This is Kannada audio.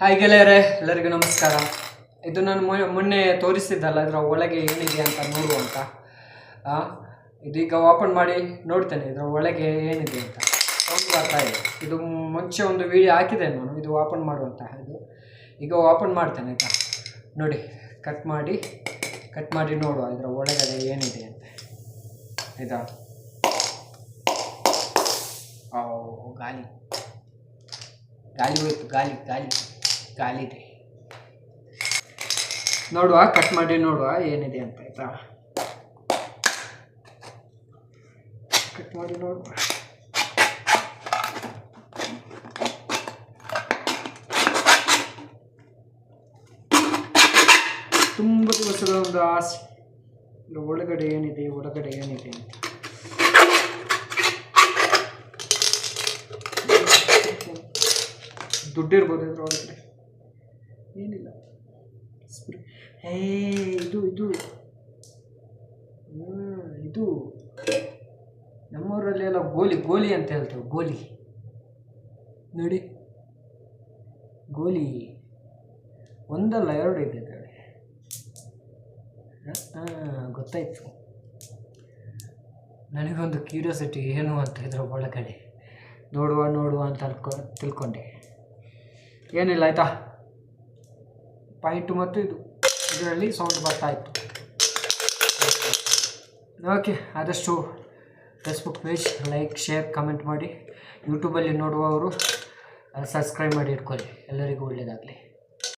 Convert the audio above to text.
ಹಾಯ್ ಗೆಳೆಯರೇ, ಎಲ್ಲರಿಗೂ ನಮಸ್ಕಾರ. ಇದು ನಾನು ಮೊನ್ನೆ ತೋರಿಸಿದ್ದಲ್ಲ, ಇದರ ಒಳಗೆ ಏನಿದೆ ಅಂತ ನೋಡುವಂತ. ಇದೀಗ ಓಪನ್ ಮಾಡಿ ನೋಡ್ತೇನೆ ಇದರ ಒಳಗೆ ಏನಿದೆ ಅಂತ. ಸೌಂಡ್ ಬರ್ತಾ ಇದೆ. ಇದು ಮುಂಚೆ ಒಂದು ವಿಡಿಯೋ ಹಾಕಿದೆ ನಾನು, ಇದು ಓಪನ್ ಮಾಡುವಂತಹ. ಇದು ಈಗ ಓಪನ್ ಮಾಡ್ತೇನೆ ಆಯಿತಾ. ನೋಡಿ, ಕಟ್ ಮಾಡಿ ನೋಡುವ ಇದರ ಒಳಗಡೆ ಏನಿದೆ ಅಂತ. ಆಯಿತಾ. ಗಾಳಿ ಹೋಯ್ತು, ಗಾಳಿ ಇದೆ. ನೋಡುವ, ಕಟ್ ಮಾಡಿ ನೋಡುವ ಏನಿದೆ ಅಂತ. ಆಯ್ತಾ, ಕಟ್ ಮಾಡಿ ನೋಡುವ. ತುಂಬ ದಿವಸದ ಒಂದು ಆಸೆ, ಒಳಗಡೆ ಏನಿದೆ ಅಂತ. ದುಡ್ಡಿರ್ಬೋದು ಇದ್ರ ಒಳಗಡೆ, ಏನಿಲ್ಲ. ಇದು ನಮ್ಮೂರಲ್ಲಿ ಎಲ್ಲ ಗೋಲಿ ಅಂತ ಹೇಳ್ತೇವೆ. ಗೋಲಿ ನೋಡಿ, ಗೋಲಿ ಒಂದಲ್ಲ ಎರಡು ಇದೆ ಇದರಲ್ಲಿ. ಗೊತ್ತಾಯ್ತು. ನನಗೊಂದು ಕ್ಯೂರಿಯಾಸಿಟಿ ಏನು ಅಂತ ಇದ್ರ ಒಳಗಡೆ ನೋಡುವ ಅಂತ ತಿಳ್ಕೊಂಡೆ. ಏನಿಲ್ಲ ಆಯಿತಾ. ಪಾಯಿಂಟು ಮತ್ತು ಇದರಲ್ಲಿ ಸೌಂಡ್ ಬರ್ತಾ ಇತ್ತು. ಓಕೆ, ಆದಷ್ಟು Facebook page like, share, comment ಮಾಡಿ. ಯೂಟ್ಯೂಬಲ್ಲಿ ನೋಡುವವರು ಸಬ್ಸ್ಕ್ರೈಬ್ ಮಾಡಿ ಇಟ್ಕೊಳ್ಳಿ. ಎಲ್ಲರಿಗೂ ಒಳ್ಳೆಯದಾಗಲಿ.